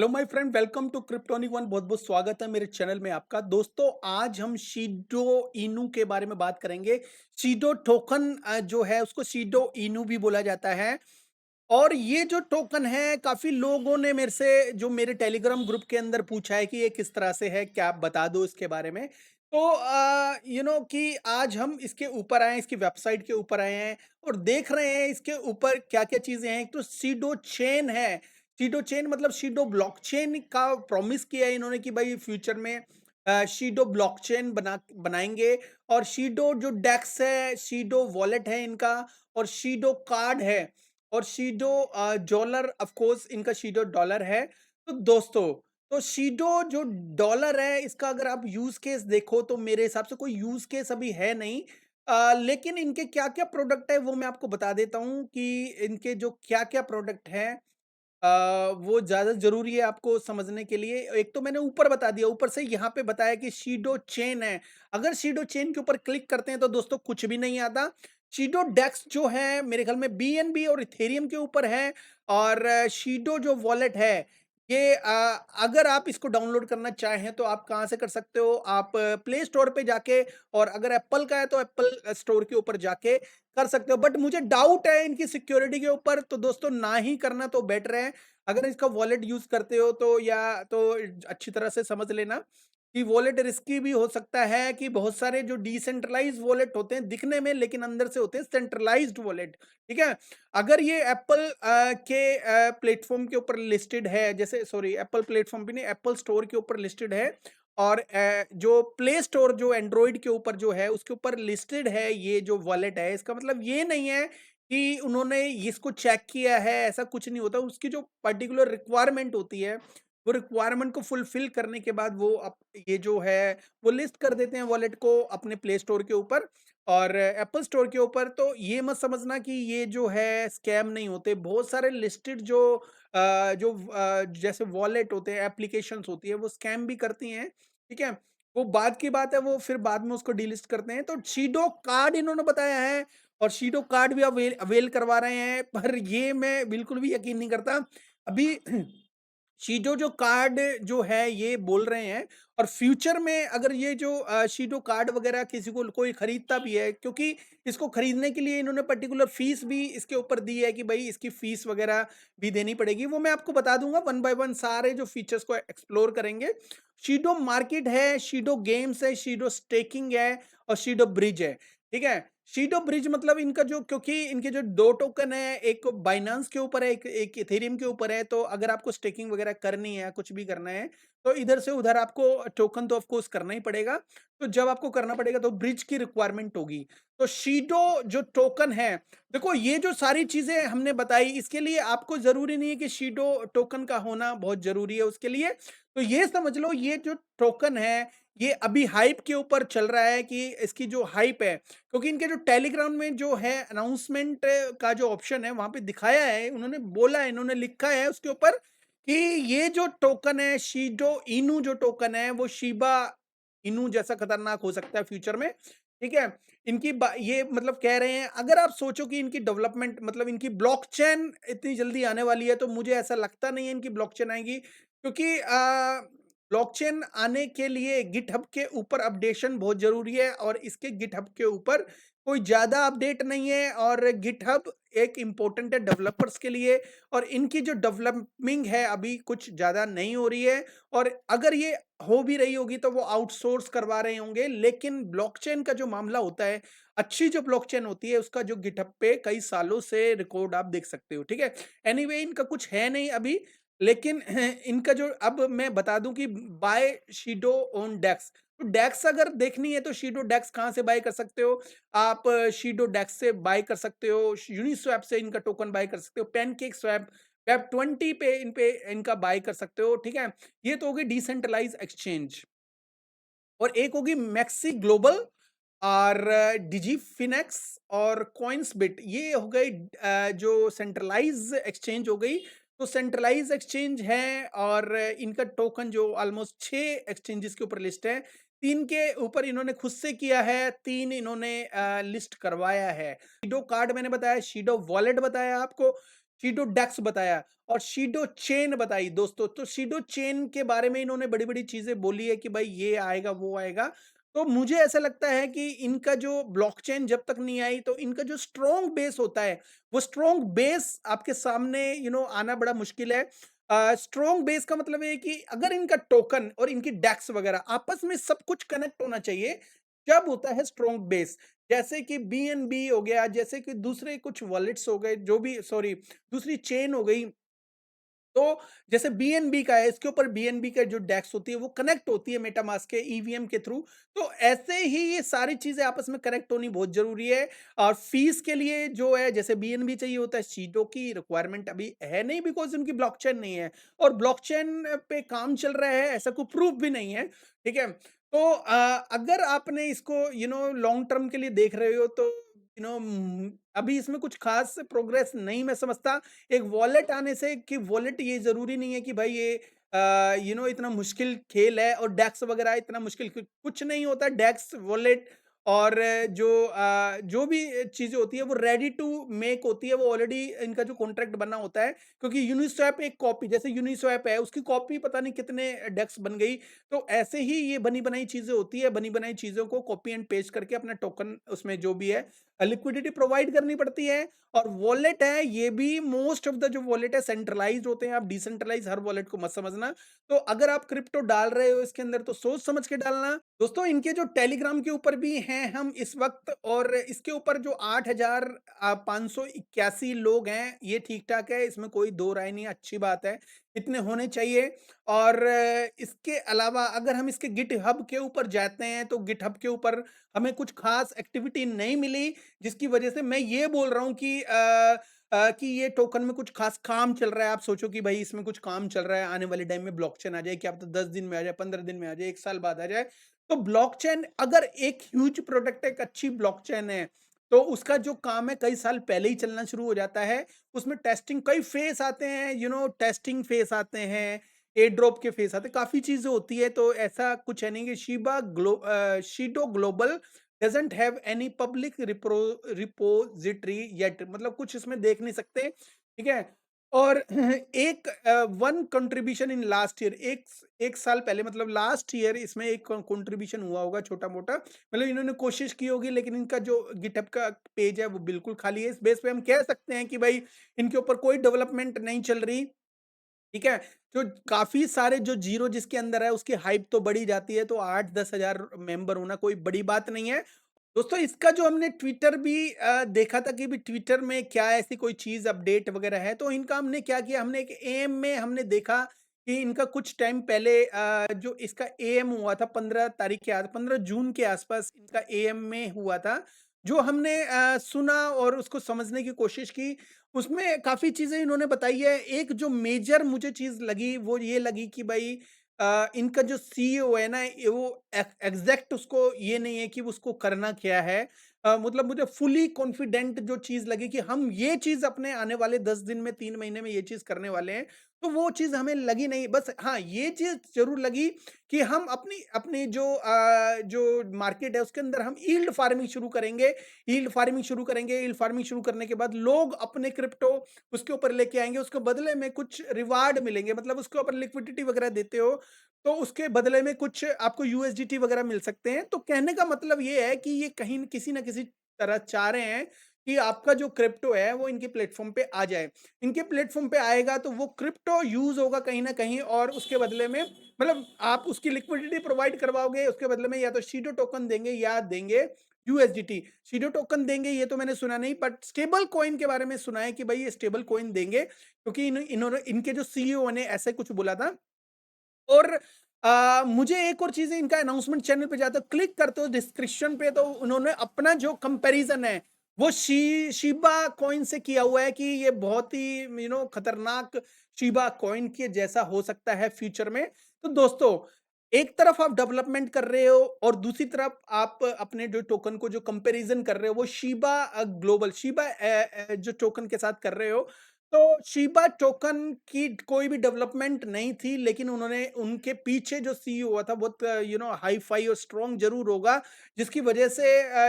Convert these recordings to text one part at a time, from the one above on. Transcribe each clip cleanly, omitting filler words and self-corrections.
Hello my friend, welcome to Cryptonic one. बहुत बहुत स्वागत है मेरे चैनल में आपका। दोस्तों, आज हम शीडो इनू के बारे में बात करेंगे। शीडो टोकन जो है उसको शीडो इनू भी बोला जाता है। और ये जो टोकन है, काफी लोगों ने मेरे से जो मेरे टेलीग्राम ग्रुप के अंदर पूछा है कि ये किस तरह से है, क्या आप बता दो इसके बारे में। तो कि आज हम इसके ऊपर आए, इसकी वेबसाइट के ऊपर आए हैं और देख रहे हैं इसके ऊपर क्या क्या चीजें हैं। एक तो सीडो चेन है। सीडो चेन मतलब सीडो ब्लॉकचेन का प्रॉमिस किया है इन्होंने कि भाई फ्यूचर में शीडो ब्लॉकचेन बनाएंगे। और शीडो जो डेक्स है, शीडो वॉलेट है इनका, और शीडो कार्ड है, और शीडो डॉलर, ऑफ कोर्स इनका शीडो डॉलर है। तो दोस्तों, तो शीडो जो डॉलर है, इसका अगर आप यूज केस देखो तो मेरे हिसाब से कोई यूज केस अभी है नहीं। लेकिन इनके क्या क्या प्रोडक्ट है वो मैं आपको बता देता हूं कि इनके जो क्या क्या प्रोडक्ट हैं वो ज़्यादा ज़रूरी है आपको समझने के लिए। एक तो मैंने ऊपर बता दिया, ऊपर से यहाँ पे बताया कि शीडो चेन है। अगर शीडो चेन के ऊपर क्लिक करते हैं तो दोस्तों कुछ भी नहीं आता। शीडो डेक्स जो है मेरे ख्याल में बीएनबी और इथेरियम के ऊपर है। और शीडो जो वॉलेट है, ये अगर आप इसको डाउनलोड करना चाहें तो आप कहाँ से कर सकते हो? आप प्ले स्टोर पे जाके, और अगर एप्पल का है तो एप्पल स्टोर के ऊपर जाके कर सकते हो। बट मुझे डाउट है इनकी सिक्योरिटी के ऊपर, तो दोस्तों ना ही करना तो बेटर है। अगर इसका वॉलेट यूज करते हो तो या तो अच्छी तरह से समझ लेना कि वॉलेट रिस्की भी हो सकता है। कि बहुत सारे जो डिसेंट्रलाइज वॉलेट होते हैं दिखने में, लेकिन अंदर से होते हैं सेंट्रलाइज्ड वॉलेट। ठीक है। अगर ये एप्पल के प्लेटफॉर्म के ऊपर लिस्टेड है, जैसे सॉरी एप्पल प्लेटफॉर्म भी नहीं, एप्पल स्टोर के ऊपर लिस्टेड है, और जो प्ले स्टोर जो एंड्रॉइड के ऊपर जो है उसके ऊपर लिस्टेड है ये जो वॉलेट है, इसका मतलब ये नहीं है कि उन्होंने इसको चेक किया है। ऐसा कुछ नहीं होता। उसकी जो पर्टिकुलर रिक्वायरमेंट होती है, वो रिक्वायरमेंट को फुलफिल करने के बाद वो ये जो है वो लिस्ट कर देते हैं वॉलेट को अपने प्ले स्टोर के ऊपर और एप्पल स्टोर के ऊपर। तो ये मत समझना कि ये जो है स्कैम नहीं होते। बहुत सारे लिस्टेड जैसे वॉलेट होते हैं, एप्लीकेशंस होती है, वो स्कैम भी करती हैं। ठीक है। वो बाद की बात है, वो फिर बाद में उसको डिलिस्ट करते हैं। तो शीडो कार्ड इन्होंने बताया है, और शीडो कार्ड भी अवेल अवेल करवा रहे हैं, पर ये मैं बिल्कुल भी यकीन नहीं करता अभी। शीडो जो कार्ड जो है ये बोल रहे हैं, और फ्यूचर में अगर ये जो शीडो कार्ड वगैरह किसी को कोई खरीदता भी है, क्योंकि इसको खरीदने के लिए इन्होंने पर्टिकुलर फीस भी इसके ऊपर दी है कि भाई इसकी फीस वगैरह भी देनी पड़ेगी। वो मैं आपको बता दूंगा वन बाय वन, सारे जो फीचर्स को एक्सप्लोर करेंगे। शीडो मार्केट है, शीडो गेम्स है, शीडो स्टेकिंग है, और शीडो ब्रिज है। ठीक है। शीडो ब्रिज मतलब इनका जो, क्योंकि इनके जो दो टोकन है, एक बाइनांस के ऊपर है, एक इथेरियम के ऊपर है। तो अगर आपको स्टेकिंग वगैरह करनी है, कुछ भी करना है, तो इधर से उधर आपको टोकन तो ऑफ कोर्स करना ही पड़ेगा। तो जब आपको करना पड़ेगा तो ब्रिज की रिक्वायरमेंट होगी। तो शीडो जो टोकन है, देखो ये जो सारी चीजें हमने बताई, इसके लिए आपको जरूरी नहीं है कि शीडो टोकन का होना बहुत जरूरी है उसके लिए। तो ये समझ लो, ये जो टोकन है ये अभी हाइप के ऊपर चल रहा है कि इसकी जो हाइप है, क्योंकि इनके जो टेलीग्राम में जो है अनाउंसमेंट का जो ऑप्शन है वहां पे दिखाया है, उन्होंने बोला है, इन्होंने लिखा है उसके ऊपर कि ये जो टोकन है शीडो इनू जो टोकन है वो शिबा इनू जैसा खतरनाक हो सकता है फ्यूचर में। ठीक है। ये मतलब कह रहे हैं, अगर आप सोचो कि इनकी डेवलपमेंट मतलब इनकी ब्लॉकचेन इतनी जल्दी आने वाली है, तो मुझे ऐसा लगता नहीं है इनकी ब्लॉकचेन आएगी। क्योंकि ब्लॉकचेन आने के लिए गिटहब के ऊपर अपडेशन बहुत जरूरी है, और इसके गिटहब के ऊपर कोई ज्यादा अपडेट नहीं है। और गिटहब एक इम्पोर्टेंट है डेवलपर्स के लिए, और इनकी जो डेवलपिंग है अभी कुछ ज्यादा नहीं हो रही है। और अगर ये हो भी रही होगी तो वो आउटसोर्स करवा रहे होंगे। लेकिन ब्लॉकचेन का जो मामला होता है, अच्छी जो ब्लॉकचेन होती है उसका जो गिटहब पे कई सालों से रिकॉर्ड आप देख सकते हो। ठीक है। एनीवे, इनका कुछ है नहीं अभी। लेकिन इनका जो, अब मैं बता दूं कि बाय शीडो ऑन डेक्स, तो डेक्स अगर देखनी है तो शीडो डेक्स कहाँ से बाय कर सकते हो? आप शीडो डेक्स से बाय कर सकते हो, यूनिस्वैप से इनका टोकन बाय कर सकते हो, पैनकेक स्वैप, वेब 20 पे इनका बाय कर सकते हो। ठीक है। ये तो होगी डिसेंट्रलाइज एक्सचेंज। और एक होगी मैक्सी ग्लोबल, और डिजीफिनेक्स, और कॉइन्सबिट। ये हो गई जो सेंट्रलाइज एक्सचेंज हो गई। तो सेंट्रलाइज एक्सचेंज है, और इनका टोकन जो ऑलमोस्ट 6 एक्सचेंजेस के ऊपर लिस्ट है। 3 के ऊपर इन्होंने खुद से किया है, 3 इन्होंने लिस्ट करवाया है। शीडो कार्ड मैंने बताया, शीडो वॉलेट बताया आपको, शीडो डेक्स बताया और शीडो चेन बताई दोस्तों। तो शीडो चेन के बारे में इन्होंने बड़ी-बड़ी चीज़ें बोली है कि भाई ये आएगा, वो आएगा। तो मुझे ऐसा लगता है कि इनका जो ब्लॉकचेन जब तक नहीं आई तो इनका जो स्ट्रॉन्ग बेस होता है, वो स्ट्रॉन्ग बेस आपके सामने आना बड़ा मुश्किल है। स्ट्रॉन्ग बेस का मतलब है कि अगर इनका टोकन और इनकी डेक्स वगैरह आपस में सब कुछ कनेक्ट होना चाहिए, जब होता है स्ट्रॉन्ग बेस। जैसे कि बीएनबी हो गया, जैसे कि दूसरे कुछ वॉलेट्स हो गए, जो भी सॉरी दूसरी चेन हो गई। तो जैसे बीएनबी का है, इसके ऊपर बीएनबी का जो डेक्स होती है वो कनेक्ट होती है मेटामास्क के ईवीएम के थ्रू। तो ऐसे ही ये सारी चीज़ें आपस में कनेक्ट होनी बहुत ज़रूरी है। और फीस के लिए जो है जैसे बीएनबी चाहिए होता है, चीटो की रिक्वायरमेंट अभी है नहीं बिकॉज़ उनकी ब्लॉकचेन नहीं है और ब्लॉकचेन पे काम चल रहा है, ऐसा कोई प्रूफ भी नहीं है, ठीक है? तो अगर आपने इसको लॉन्ग टर्म के लिए देख रहे हो तो अभी इसमें कुछ खास प्रोग्रेस नहीं मैं समझता। एक वॉलेट आने से कि वॉलेट ये ज़रूरी नहीं है कि भाई ये इतना मुश्किल खेल है और डेक्स वगैरह इतना मुश्किल कुछ नहीं होता। डेक्स, वॉलेट और जो भी चीज़ें होती है वो रेडी टू मेक होती है, वो ऑलरेडी इनका जो कॉन्ट्रैक्ट बना होता है। क्योंकि यूनिस्वैप एक कॉपी जैसे यूनिस्वैप है, उसकी कॉपी पता नहीं कितने डेक्स बन गई। तो ऐसे ही ये बनी-बनाई चीज़ें होती है, बनी-बनाई चीज़ों को कॉपी एंड पेस्ट करके अपना टोकन उसमें जो भी है लिक्विडिटी प्रोवाइड करनी पड़ती है। और वॉलेट है, ये भी मोस्ट ऑफ द जो वॉलेट है सेंट्रलाइज्ड होते हैं, आप डिसेंट्रलाइज़ हर वॉलेट को मत समझना। तो अगर आप क्रिप्टो डाल रहे हो इसके अंदर तो सोच समझ के डालना। दोस्तों इनके जो टेलीग्राम के ऊपर भी हैं हम इस वक़्त, और इसके ऊपर जो 8,581 लोग हैं, ये ठीक-ठाक है, इसमें कोई दो राय नहीं है, अच्छी बात है, इतने होने चाहिए। और इसके अलावा अगर हम इसके गिटहब के ऊपर जाते हैं, तो गिटहब के ऊपर हमें कुछ खास एक्टिविटी नहीं मिली, जिसकी वजह से मैं ये बोल रहा हूँ कि कि ये टोकन में कुछ खास काम चल रहा है। आप सोचो कि भाई इसमें कुछ काम चल रहा है, आने वाले टाइम में ब्लॉकचेन आ जाए, क्या पता 10 दिन में आ जाए, 15 दिन में आ जाए, 1 साल बाद आ जाए। तो ब्लॉकचेन अगर एक ह्यूज प्रोडक्ट है, एक अच्छी ब्लॉकचेन है, तो उसका जो काम है कई साल पहले ही चलना शुरू हो जाता है। उसमें टेस्टिंग कई फेज़ आते हैं, टेस्टिंग फेज़ आते हैं, एयर ड्रॉप के फेज़ आते हैं, काफ़ी चीज़ें होती है। तो ऐसा कुछ है नहीं कि Shido global doesn't have any public repository yet, मतलब कुछ इसमें देख नहीं सकते, ठीक है? और एक one contribution in last year, एक साल पहले मतलब लास्ट ईयर इसमें एक कंट्रीब्यूशन हुआ होगा छोटा-मोटा, मतलब इन्होंने कोशिश की होगी, लेकिन इनका जो गिटहब का पेज है वो बिल्कुल खाली है। इस बेस पे हम कह सकते हैं कि भाई इनके ऊपर कोई डेवलपमेंट नहीं चल रही। ठीक है? तो काफ़ी सारे जो ज़ीरो जिसके अंदर है उसकी हाइप तो बढ़ी जाती है, तो 8-10 हज़ार मेंबर होना कोई बड़ी बात नहीं है। दोस्तों इसका जो हमने ट्विटर भी देखा था कि भी ट्विटर में क्या ऐसी कोई चीज़ अपडेट वगैरह है, तो इनका हमने क्या किया, हमने एक एएम में हमने देखा कि इनका कुछ टाइम पहले जो इसका एएम हुआ था 15 तारीख के 15 जून के आसपास इनका एएम में हुआ था। जो हमने सुना और उसको समझने की कोशिश की, उसमें काफ़ी चीज़ें इन्होंने बताई है। एक जो मेजर मुझे चीज़ लगी वो ये लगी कि भाई इनका जो सीईओ है ना, ये वो एग्ज़ैक्ट उसको ये नहीं है कि उसको करना क्या है। मतलब मुझे फुली कॉन्फिडेंट जो चीज़ लगी कि हम ये चीज़ अपने आने वाले 10 दिन में, 3 महीने में ये चीज़ करने वाले हैं, तो वो चीज़ हमें लगी नहीं। बस हाँ, ये चीज़ ज़रूर लगी कि हम अपनी अपनी जो मार्केट है उसके अंदर हम यील्ड फार्मिंग शुरू करेंगे। यील्ड फार्मिंग शुरू करने के बाद लोग अपने क्रिप्टो उसके ऊपर लेके आएँगे, उसके बदले में कुछ रिवार्ड मिलेंगे, मतलब उसके ऊपर लिक्विडिटी वगैरह देते हो, तो उसके बदले में कुछ आपको यूएसडीटी वगैरह मिल सकते हैं। तो कहने का मतलब ये है कि ये कहीं किसी न किसी तरह चाह रहे हैं कि आपका जो क्रिप्टो है वो इनके प्लेटफ़ॉर्म पे आ जाए। इनके प्लेटफ़ॉर्म पे आएगा तो वो क्रिप्टो यूज़ होगा कहीं न कहीं, और उसके बदले में मतलब आप उसकी लिक्विडिटी प्रोवाइड करवाओगे, उसके बदले में या तो शीडो टोकन देंगे या देंगे यूएसडीटी। शीडो टोकन देंगे ये तो मैंने सुना नहीं, बट स्टेबल कॉइन के बारे में सुना है कि भाई ये स्टेबल कॉइन देंगे, क्योंकि इन्होंने इनके जो सीईओ ने ऐसे कुछ बोला था। और मुझे एक और चीज़ है, इनका अनाउंसमेंट चैनल पे जाते हो, क्लिक करते हो डिस्क्रिप्शन पे, तो उन्होंने अपना जो कंपैरिज़न है, वो शिबा कॉइन से किया हुआ है कि ये बहुत ही खतरनाक शिबा कॉइन के जैसा हो सकता है फ्यूचर में। तो दोस्तों, एक तरफ आप डेवलपमेंट कर रहे हो और दूसरी तरफ आप अपने जो टोकन को जो कंपैरिज़न कर रहे हो, वो शिबा ग्लोबल शिबा जो टोकन के साथ कर रहे हो। तो शिबा टोकन की कोई भी डेवलपमेंट नहीं थी, लेकिन उन्होंने उनके पीछे जो सीईओ हुआ था बहुत हाई-फाई और स्ट्रॉन्ग ज़रूर होगा, जिसकी वजह से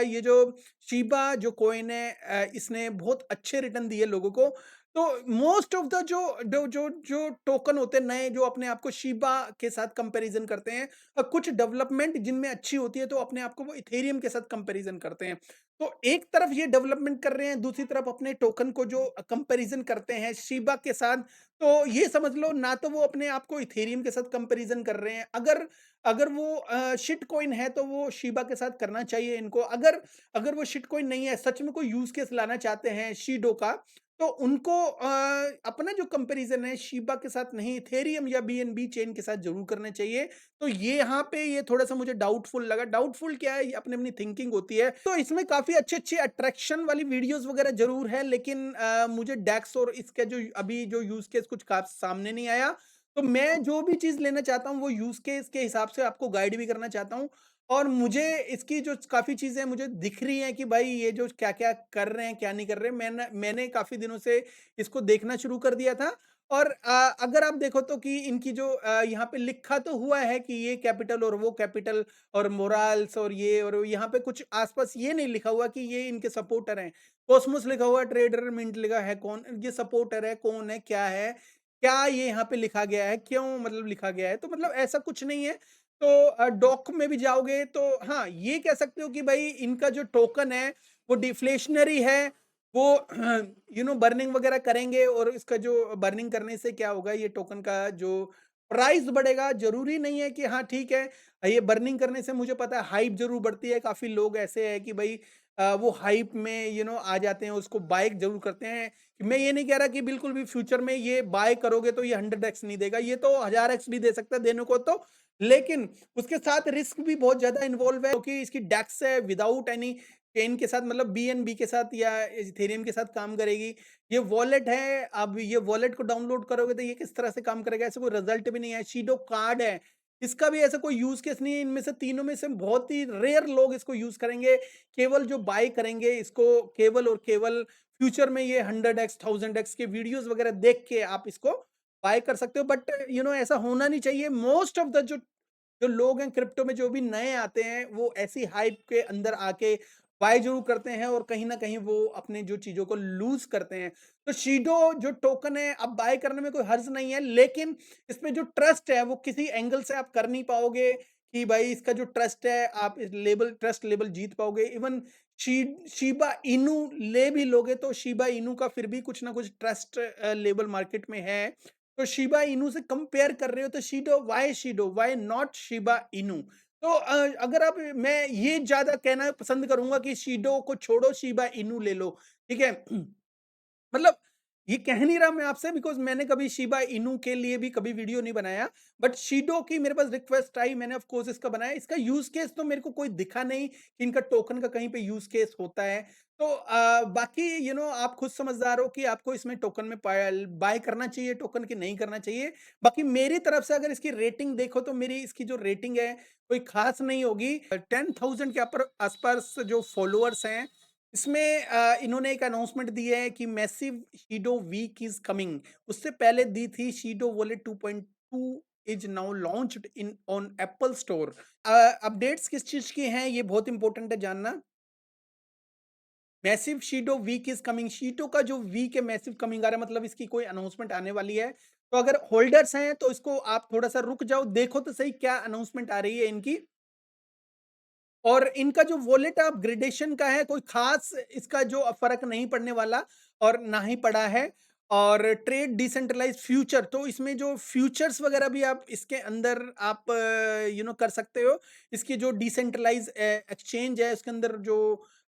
ये जो शिबा जो कॉइन है इसने बहुत अच्छे रिटर्न दिए लोगों को। तो मोस्ट ऑफ द जो टोकन होते हैं नए, जो अपने आप को शिबा के साथ कंपैरिजन करते हैं, और कुछ डेवलपमेंट जिनमें अच्छी होती है तो अपने आप को वो इथेरियम के साथ कंपैरिजन करते हैं। तो एक तरफ ये डेवलपमेंट कर रहे हैं, दूसरी तरफ अपने टोकन को जो कंपैरिजन करते हैं शिबा के साथ, तो ये समझ लो ना तो वो अपने आप को इथेरियम के साथ कंपैरिजन कर रहे हैं। अगर अगर वो शिट कॉइन है तो वो शिबा के साथ करना चाहिए इनको। अगर अगर वो शिट कॉइन नहीं है, सच में कोई यूज केस लाना चाहते हैं शिडो का, तो उनको अपना जो कंपैरिजन है शिबा के साथ नहीं, इथेरियम या बीएनबी चेन के साथ जरूर करना चाहिए। तो ये यहाँ पे ये थोड़ा सा मुझे डाउटफुल लगा। डाउटफुल क्या है, ये अपनी अपनी थिंकिंग होती है। तो इसमें काफी अच्छे अच्छे अट्रैक्शन वाली वीडियोस वगैरह जरूर है, लेकिन मुझे डेक्स और इसका जो अभी जो यूज केस कुछ खास सामने नहीं आया। तो मैं जो भी चीज लेना चाहता हूँ वो यूज केस के हिसाब से आपको गाइड भी करना चाहता हूँ। और मुझे इसकी जो काफ़ी चीज़ें मुझे दिख रही हैं कि भाई ये जो क्या-क्या कर रहे हैं, क्या नहीं कर रहे हैं, मैंने काफ़ी दिनों से इसको देखना शुरू कर दिया था। और अगर आप देखो तो कि इनकी जो यहाँ पे लिखा तो हुआ है कि ये कैपिटल और वो कैपिटल और मोराल्स और ये, और यहाँ पे कुछ आस-पास ये नहीं लिखा हुआ कि ये इनके सपोर्टर हैं। कॉस्मोस लिखा हुआ है, ट्रेडर मिंट लिखा है, कौन ये सपोर्टर है, कौन है, क्या है? क्या ये यहाँ पे लिखा गया है? क्यों मतलब लिखा गया है? तो मतलब ऐसा कुछ नहीं है। तो डॉक में भी जाओगे तो हाँ, ये कह सकते हो कि भाई इनका जो टोकन है वो डिफ्लेशनरी है। वो बर्निंग वगैरह करेंगे, और इसका जो बर्निंग करने से क्या होगा, ये टोकन का जो प्राइस बढ़ेगा। जरूरी नहीं है कि हाँ ठीक है, ये बर्निंग करने से मुझे पता है हाइप जरूर बढ़ती है। काफी लोग ऐसे हैं कि भाई वो हाइप में आ जाते हैं, उसको बाय जरूर करते हैं। मैं ये नहीं कह रहा कि बिल्कुल भी फ्यूचर में ये बाय करोगे तो ये 100x नहीं देगा, ये तो 1000x भी दे सकता है देने को तो। लेकिन उसके साथ रिस्क भी बहुत ज़्यादा इन्वॉल्व है, क्योंकि इसकी डेक्स है विदाउट एनी चेन के साथ, मतलब बीएनबी के साथ या इथेरियम के साथ काम करेगी। ये वॉलेट है, अब ये वॉलेट को डाउनलोड करोगे तो ये किस तरह से काम करेगा, ऐसा कोई रिजल्ट भी नहीं है। शिडो कार्ड है, इसका भी ऐसा कोई यूज केस नहीं है। इनमें से तीनों में से बहुत ही रेयर लोग इसको यूज करेंगे। केवल जो बाय करेंगे इसको, केवल और केवल फ्यूचर में ये 100x 1000x के वीडियोस वगैरह देख के आप इसको बाय कर सकते हो। बट ऐसा होना नहीं चाहिए। मोस्ट ऑफ द जो जो लोग हैं क्रिप्टो में, जो भी नए आते हैं, वो ऐसी हाइप के अंदर आके बाय जरूर करते हैं, और कहीं ना कहीं वो अपने जो चीजों को लूज करते हैं। तो शीडो जो टोकन है, अब बाय करने में कोई हर्ज नहीं है, लेकिन इसमें जो ट्रस्ट है वो किसी एंगल से आप कर नहीं पाओगे कि भाई इसका जो ट्रस्ट है, आप इस लेवल ट्रस्ट लेवल जीत पाओगे। इवन शीबा इनू ले भी लोगे तो शीबा इनू का फिर भी कुछ ना कुछ ट्रस्ट लेवल मार्केट में है। तो शिबा इनू से कंपेयर कर रहे हो तो शीडो व्हाई नॉट शिबा इनू। तो अगर आप, मैं ये ज्यादा कहना पसंद करूंगा कि शीडो को छोड़ो, शिबा इनू ले लो। ठीक है। मतलब ये कह नहीं रहा मैं आपसे, बिकॉज़ मैंने कभी शिबा इनू के लिए भी कभी वीडियो नहीं बनाया। बट शिडो की मेरे पास रिक्वेस्ट आई, मैंने ऑफ कोर्स इसका बनाया। इसका यूज़ केस तो मेरे को कोई दिखा नहीं कि इनका टोकन का कहीं पे यूज़ केस होता है। तो बाकी आप खुद समझदार हो कि आपको इसमें टोकन में पायल बाय करना चाहिए टोकन, की नहीं करना चाहिए। बाकी मेरी तरफ से अगर इसकी रेटिंग देखो तो मेरी इसकी जो रेटिंग है कोई खास नहीं होगी। 10,000 के अपर आस-पास जो फॉलोअर्स हैं, इसमें इन्होंने एक अनाउंसमेंट दी है कि massive Shido week is coming. उससे पहले दी थी Shido wallet 2.2 is now launched in on Apple store. Updates किस चीज की हैं ये बहुत इंपॉर्टेंट है जानना। Massive Shido week is coming, Shido का जो वीक है मैसिव कमिंग आ रहा है, मतलब इसकी कोई अनाउंसमेंट आने वाली है। तो अगर होल्डर्स हैं तो इसको आप थोड़ा सा रुक जाओ, देखो तो सही क्या अनाउंसमेंट आ रही है इनकी। और इनका जो वॉलेट अपग्रेडेशन का है, कोई खास इसका जो फर्क नहीं पड़ने वाला, और ना ही पड़ा है। और ट्रेड डिसेंट्रलाइज फ्यूचर, तो इसमें जो फ्यूचर्स वगैरह भी आप इसके अंदर आप कर सकते हो। इसकी जो डिसेंट्रलाइज एक्सचेंज है उसके अंदर जो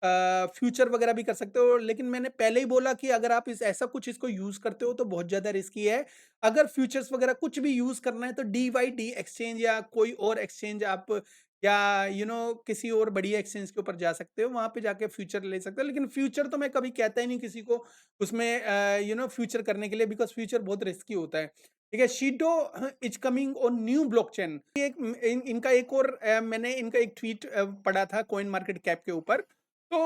फ्यूचर वगैरह भी कर सकते हो। लेकिन मैंने पहले ही बोला कि अगर आप इस ऐसा कुछ इसको यूज करते हो तो बहुत ज्यादा रिस्की है। अगर फ्यूचर्स वगैरह कुछ भी यूज करना है तो DYD एक्सचेंज या कोई और एक्सचेंज आप, या किसी और बढ़िया एक्सचेंज के ऊपर जा सकते हो, वहां पे जाके फ्यूचर ले सकते हो। लेकिन फ्यूचर तो मैं कभी कहता ही नहीं किसी को उसमें फ्यूचर करने के लिए, बिकॉज फ्यूचर बहुत रिस्की होता है। ठीक है। Shido is coming on new blockchain. इनका एक और मैंने इनका एक ट्वीट पढ़ा था कॉइन मार्केट कैप के ऊपर। तो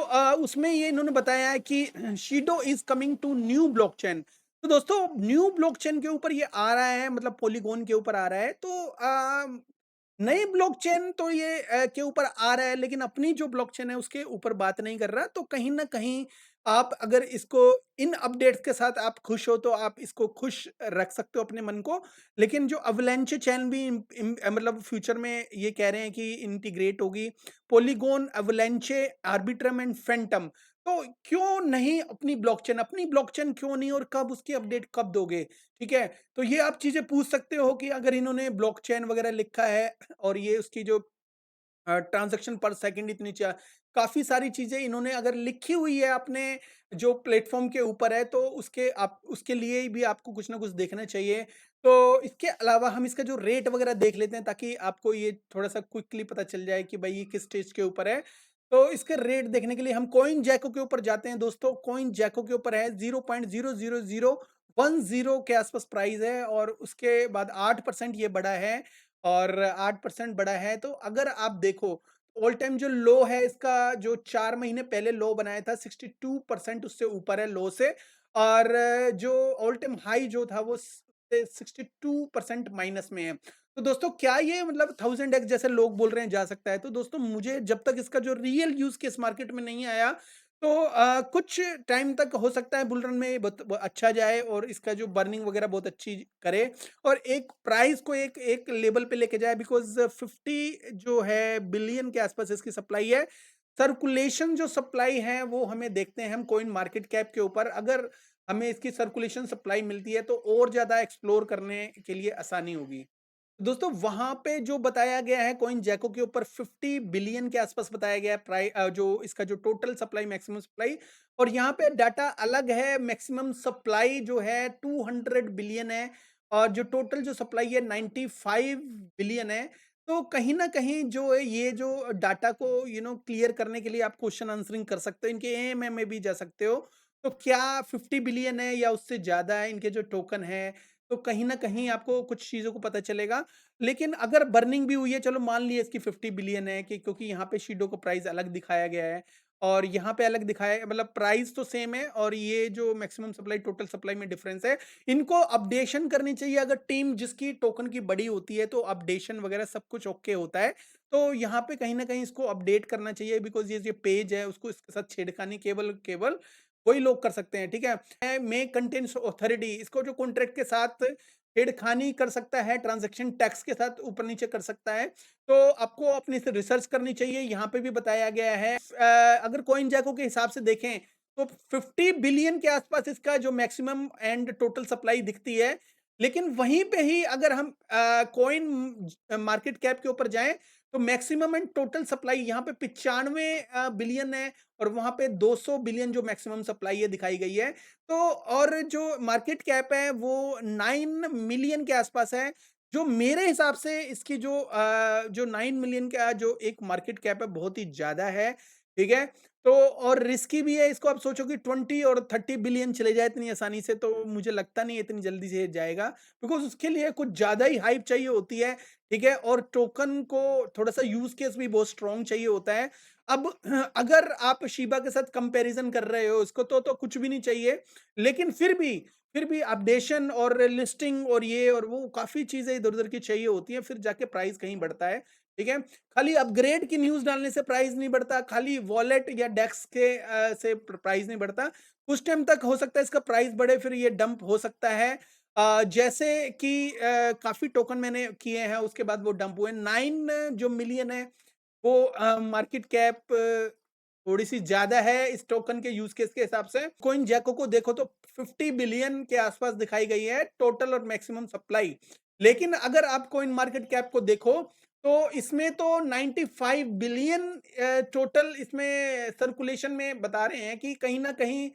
उसमें ये इन्होंने बताया है कि Shido is coming to new blockchain. तो दोस्तों न्यू ब्लॉकचेन के ऊपर ये आ रहा है, मतलब पॉलीगॉन के ऊपर आ रहा है। तो नई ब्लॉकचेन तो ये के ऊपर आ रहा है, लेकिन अपनी जो ब्लॉकचेन है उसके ऊपर बात नहीं कर रहा। तो कहीं ना कहीं आप अगर इसको इन अपडेट्स के साथ आप खुश हो, तो आप इसको खुश रख सकते हो अपने मन को। लेकिन जो अवलांचे चैन भी मतलब फ्यूचर में ये कह रहे हैं कि इंटीग्रेट होगी, पॉलीगॉन, अवलांचे, आर्बिट्रम एंड फैंटम। तो क्यों नहीं अपनी ब्लॉकचेन क्यों नहीं, और कब उसकी अपडेट कब दोगे? ठीक है? तो ये आप चीज़ें पूछ सकते हो कि अगर इन्होंने ब्लॉकचेन वगैरह लिखा है और ये उसकी जो ट्रांज़ैक्शन पर सेकंड इतनी काफ़ी सारी चीज़ें इन्होंने अगर लिखी हुई है अपने जो प्लेटफ़ॉर्म के ऊपर है, तो उसके लिए भी आपको कुछ ना कुछ देखना चाहिए। तो इसके अलावा हम इसका जो रेट वग़ैरह देख लेते हैं, ताकि आपको ये थोड़ा-सा क्विकली पता चल जाए कि भाई ये किस स्टेज के ऊपर है। तो इसके रेट देखने के लिए हम कॉइन जैको के ऊपर जाते हैं दोस्तों। कॉइन जैको के ऊपर है 0.00010 के आस-पास प्राइस है, और उसके बाद 8% ये बढ़ा है, और 8% बढ़ा है। तो अगर आप देखो, ऑल टाइम जो लो है इसका, जो 4 महीने पहले लो बनाया था, 62% उससे ऊपर है लो से, और जो ऑल टाइम हाई जो था वो 62% माइनस में है। तो दोस्तों, क्या ये मतलब 1000x जैसे लोग बोल रहे हैं जा सकता है? तो दोस्तों, मुझे जब तक इसका जो रियल यूज़ केस मार्केट में नहीं आया, तो कुछ टाइम तक हो सकता है बुल रन में अच्छा जाए, और इसका जो बर्निंग वगैरह बहुत अच्छी करे, और एक प्राइस को एक एक लेवल पे लेके जाए, बिकॉज़ 50 जो है बिलियन के आसपास इसकी सप्लाई है। सर्कुलेशन जो सप्लाई है वो हमें देखते हैं हम कॉइन मार्केट कैप के ऊपर। अगर हमें इसकी सर्कुलेशन सप्लाई मिलती है, तो और ज़्यादा एक्सप्लोर करने के लिए आसानी होगी। दोस्तों, वहाँ पे जो बताया गया है कॉइन जैको के ऊपर 50 बिलियन के आसपास बताया गया है, जो इसका जो टोटल सप्लाई, मैक्सिमम सप्लाई, और यहाँ पे डाटा अलग है। मैक्सिमम सप्लाई जो है 200 बिलियन है, और जो टोटल जो सप्लाई है 95 बिलियन है। तो कहीं न कहीं जो है ये जो डाटा को क्लियर करने के लिए आप क्वेश्चन आंसरिंग कर सकते हो, इनके एएमए में भी जा सकते हो। तो क्या 50 बिलियन है या उससे ज़्यादा है इनके जो टोकन है? तो कहीं न कहीं आपको कुछ चीज़ों को पता चलेगा। लेकिन अगर बर्निंग भी हुई है, चलो मान लिए इसकी 50 बिलियन है, कि क्योंकि यहाँ पे शीडो का प्राइस अलग दिखाया गया है, और यहाँ पे अलग दिखाया है, मतलब प्राइस तो सेम है, और ये जो मैक्सिमम सप्लाई, टोटल सप्लाई में डिफरेंस है। इनको अपडेशन करनी चाहिए, अगर टीम जिसकी टोकन की बड़ी होती है, तो अपडेशन वगैरह सब कुछ ओके होता है। तो यहाँ पे कहीं न कहीं इसको अपडेट करना चाहिए, बिकॉज़ ये जो पेज है उसको इसके साथ छेड़खानी केवल केवल वही लोग कर सकते हैं, ठीक है? मे कंटेन्स अथॉरिटी इसको जो कॉन्ट्रैक्ट के साथ छेड़खानी कर सकता है, ट्रांज़ैक्शन टैक्स के साथ ऊपर-नीचे कर सकता है। तो आपको अपनी से रिसर्च करनी चाहिए, यहाँ पे भी बताया गया है। अगर कॉइन जैको के हिसाब से देखें, तो 50 बिलियन के आसपास इसका जो मैक्सिमम एंड टोटल सप्लाई दिखती है। लेकिन वहीं पे ही अगर हम कॉइन मार्केट कैप के ऊपर जाएँ, तो मैक्सिमम एंड टोटल सप्लाई यहाँ पे 95 बिलियन है, और वहाँ पे 200 बिलियन जो मैक्सिमम सप्लाई है दिखाई गई है। तो और जो मार्केट कैप है वो 9 मिलियन के आसपास है, जो मेरे हिसाब से इसकी जो 9 मिलियन का जो एक मार्केट कैप है बहुत ही ज़्यादा है, ठीक है? तो और रिस्की भी है, इसको आप सोचो कि 20 और 30 बिलियन चले जाए इतनी आसानी से, तो मुझे लगता नहीं है इतनी जल्दी से जाएगा, बिकॉज़ उसके लिए कुछ ज़्यादा ही हाइप चाहिए होती है, ठीक है? और टोकन को थोड़ा-सा यूज़ केस भी बहुत स्ट्रॉन्ग चाहिए होता है। अब अगर आप शिबा के साथ कंपैरिज़न कर रहे हो इसको, तो कुछ भी नहीं चाहिए। लेकिन फिर भी अपडेशन और लिस्टिंग और ये और वो काफ़ी चीज़ें इधर-उधर की चाहिए होती हैं, फिर जाके प्राइस कहीं बढ़ता है, ठीक है? खाली अपग्रेड की न्यूज़ डालने से प्राइस नहीं बढ़ता, खाली वॉलेट या डेक्स के से प्राइस नहीं बढ़ता। कुछ टाइम तक हो सकता है इसका प्राइस बढ़े, फिर ये डंप हो सकता है। जैसे कि काफ़ी टोकन मैंने किए हैं, उसके बाद वो डंप हुए। 9 जो मिलियन है, वो मार्केट कैप थोड़ी-सी ज़्यादा है इस टोकन के यूज़ केस के हिसाब से। कॉइन जैको को देखो तो 50 बिलियन के आसपास दिखाई गई है टोटल और मैक्सिमम सप्लाई। लेकिन अगर आप कॉइन मार्केट कैप को देखो, तो इसमें तो 95 बिलियन टोटल इसमें सर्कुलेशन में बता रहे हैं, कि कहीं न कहीं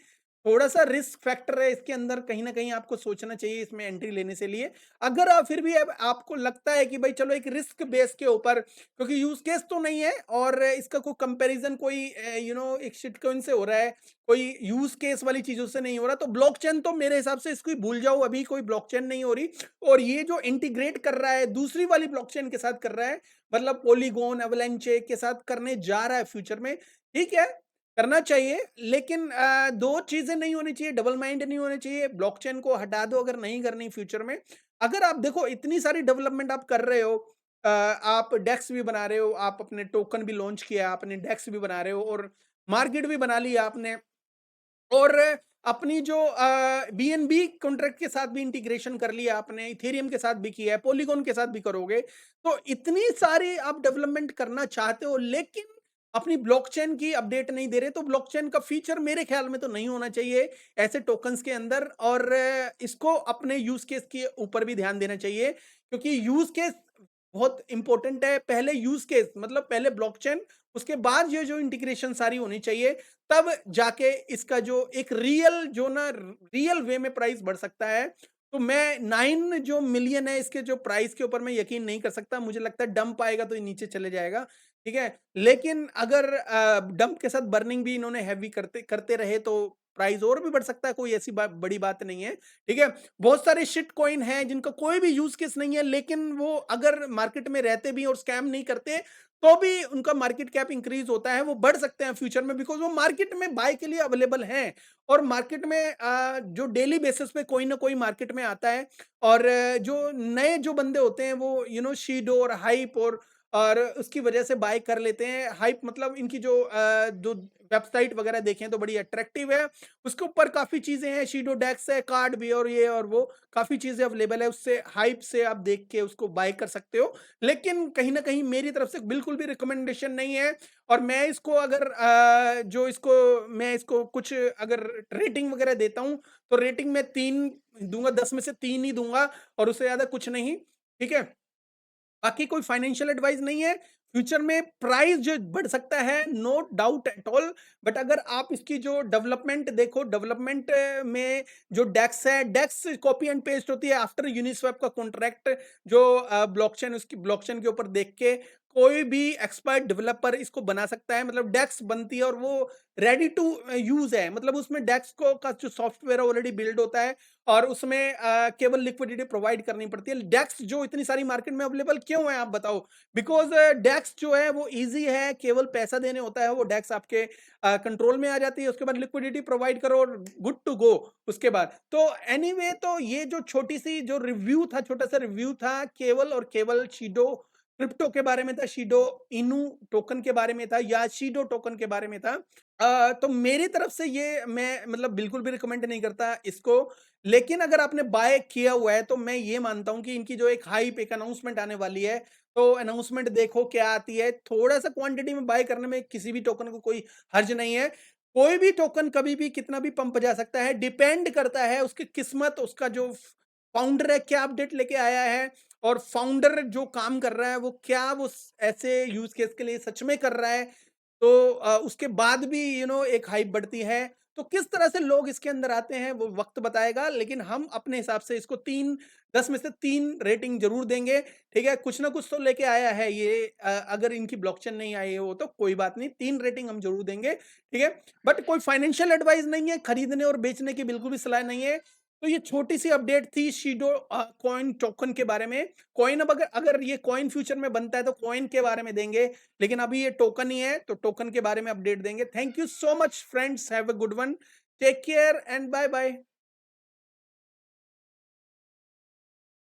थोड़ा-सा रिस्क फैक्टर है इसके अंदर, कहीं न कहीं आपको सोचना चाहिए इसमें एंट्री लेने से लिए। अगर आप फिर भी अब आपको लगता है कि भाई चलो एक रिस्क बेस के ऊपर, क्योंकि यूज़ केस तो नहीं है, और इसका कोई कंपैरिज़न कोई एक शिटकॉइन से हो रहा है, कोई यूज़ केस वाली चीज़ों से नहीं हो रहा, तो ब्लॉकचेन तो मेरे हिसाब से इसको ही भूल जाओ, अभी कोई ब्लॉकचेन नहीं हो रही। और ये जो इंटीग्रेट कर रहा है, दूसरी वाली ब्लॉकचेन के साथ कर रहा है, मतलब पॉलीगॉन, एवलांचे के साथ करने जा रहा है फ्यूचर में, ठीक है, करना चाहिए। लेकिन 2 चीज़ें नहीं होनी चाहिए, डबल माइंड नहीं होनी चाहिए, ब्लॉकचेन को हटा दो अगर नहीं करनी फ्यूचर में। अगर आप देखो इतनी सारी डेवलपमेंट आप कर रहे हो, आप डेक्स भी बना रहे हो, आप अपने टोकन भी लॉन्च किया, आपने डेक्स भी बना रहे हो, और मार्केट भी बना ली आपने। और अपनी जो बीएनबी कॉन्ट्रैक्ट के साथ भी इंटीग्रेशन कर लिया आपने, इथेरियम के साथ भी किया है, पॉलीगॉन के साथ भी करोगे। तो इतनी सारी आप डेवलपमेंट करना चाहते हो, लेकिन अपनी ब्लॉकचेन की अपडेट नहीं दे रहे, तो ब्लॉकचेन का फीचर मेरे ख्याल में तो नहीं होना चाहिए ऐसे टोकन्स के अंदर। और इसको अपने यूज़ केस के ऊपर भी ध्यान देना चाहिए, क्योंकि यूज़ केस बहुत इंपॉर्टेंट है। पहले यूज़ केस मतलब पहले ब्लॉकचेन, उसके बाद ये जो इंटीग्रेशन सारी होनी चाहिए, तब जाके इसका जो एक रियल जो ना रियल वे में प्राइस बढ़ सकता है। तो मैं 9 जो मिलियन है इसके जो प्राइस के ऊपर मैं यकीन नहीं कर सकता। मुझे लगता है डंप आएगा तो ये नीचे चले जाएगा, ठीक है? लेकिन अगर डंप के साथ बर्निंग भी इन्होंने हेवी करते करते रहे तो प्राइस और भी बढ़ सकता है, कोई ऐसी बड़ी बात नहीं है, ठीक है? बहुत सारे शिट कॉइन हैं जिनका कोई भी यूज़ केस नहीं है, लेकिन वो अगर मार्केट में रहते भी और स्कैम नहीं करते, तो भी उनका मार्केट कैप इंक्रीज होता है, वो बढ़ सकते हैं फ्यूचर में, बिकॉज़ वो मार्केट में बाय के लिए अवेलेबल हैं। और मार्केट में जो डेली बेसिस पे कोई ना कोई मार्केट में आता है, और जो नए जो बंदे होते हैं वो शीडो और हाइप और उसकी वजह से बाय कर लेते हैं। हाइप मतलब इनकी जो वेबसाइट वगैरह देखें तो बड़ी अट्रैक्टिव है। उसके ऊपर काफ़ी चीज़ें हैं, शीडो डेक्स है, कार्ड भी और ये और वो काफ़ी चीज़ें अवेलेबल है, उससे हाइप से आप देख के उसको बाय कर सकते हो। लेकिन कहीं न कहीं मेरी तरफ से बिल्कुल भी रिकमेंडेशन नहीं है, और मैं इसको अगर मैं इसको कुछ अगर रेटिंग वगैरह देता हूँ, तो रेटिंग मैं 3 दूँगा, 10 में से 3 ही दूँगा, और उससे ज़्यादा कुछ नहीं, ठीक है? बाकी कोई फाइनेंशियल एडवाइस नहीं है। फ्यूचर में प्राइस जो बढ़ सकता है, no doubt at all, but अगर आप इसकी जो डेवलपमेंट देखो, डेवलपमेंट में जो डेक्स है, डेक्स कॉपी एंड पेस्ट होती है आफ्टर यूनिस्वैप का कॉन्ट्रैक्ट, जो ब्लॉकचेन उसकी ब्लॉकचेन के ऊपर देख के कोई भी एक्सपर्ट डेवलपर इसको बना सकता है। मतलब डेक्स बनती है और वो रेडी टू यूज है, मतलब उसमें डेक्स को का जो सॉफ्टवेयर ऑलरेडी बिल्ड होता है, और उसमें केवल लिक्विडिटी प्रोवाइड करनी पड़ती है। डेक्स जो इतनी सारी मार्केट में अवेलेबल क्यों है आप बताओ? बिकॉज़ डेक्स जो है वो ईज़ी है, केवल पैसा देने होता है, वो डेक्स आपके कंट्रोल में आ जाती है, उसके बाद लिक्विडिटी प्रोवाइड करो और गुड टू गो उसके बाद। तो एनीवे, तो ये जो छोटी-सी जो रिव्यू था, छोटा-सा रिव्यू था, केवल और केवल शिडो क्रिप्टो के बारे में था, शिडो इनू टोकन के बारे में था, या शिडो टोकन के बारे में था। तो मेरी तरफ से ये मैं मतलब बिल्कुल भी रिकमेंड नहीं करता इसको। लेकिन अगर आपने बाय किया हुआ है, तो मैं ये मानता हूँ कि इनकी जो एक हाइप, एक अनाउंसमेंट आने वाली है, तो अनाउंसमेंट देखो क्या आती है। थोड़ा-सा क्वांटिटी में बाय करने में किसी भी टोकन को कोई हर्ज नहीं है। कोई भी टोकन कभी भी कितना भी पंप जा सकता है, डिपेंड करता है उसकी किस्मत, उसका जो फाउंडर है क्या अपडेट लेके आया है, और फाउंडर जो काम कर रहा है वो क्या वो ऐसे यूज़ केस के लिए सच में कर रहा है। तो उसके बाद भी एक हाइप बढ़ती है। तो किस तरह से लोग इसके अंदर आते हैं वो वक़्त बताएगा, लेकिन हम अपने हिसाब से इसको 3 10 में से 3 रेटिंग ज़रूर देंगे, ठीक है? कुछ ना कुछ तो लेके आया है ये, अगर इनकी ब्लॉकचेन नहीं आई हो तो कोई बात नहीं, 3 रेटिंग हम ज़रूर देंगे, ठीक है? बट कोई फाइनेंशियल एडवाइस नहीं है, खरीदने और बेचने की बिल्कुल भी सलाह नहीं है। तो ये छोटी-सी अपडेट थी शिडो कॉइन टोकन के बारे में। कॉइन अब अगर अगर ये कॉइन फ्यूचर में बनता है तो कॉइन के बारे में देंगे, लेकिन अभी ये टोकन ही है, तो टोकन के बारे में अपडेट देंगे। Thank you so much friends, have a good one, take care and bye bye.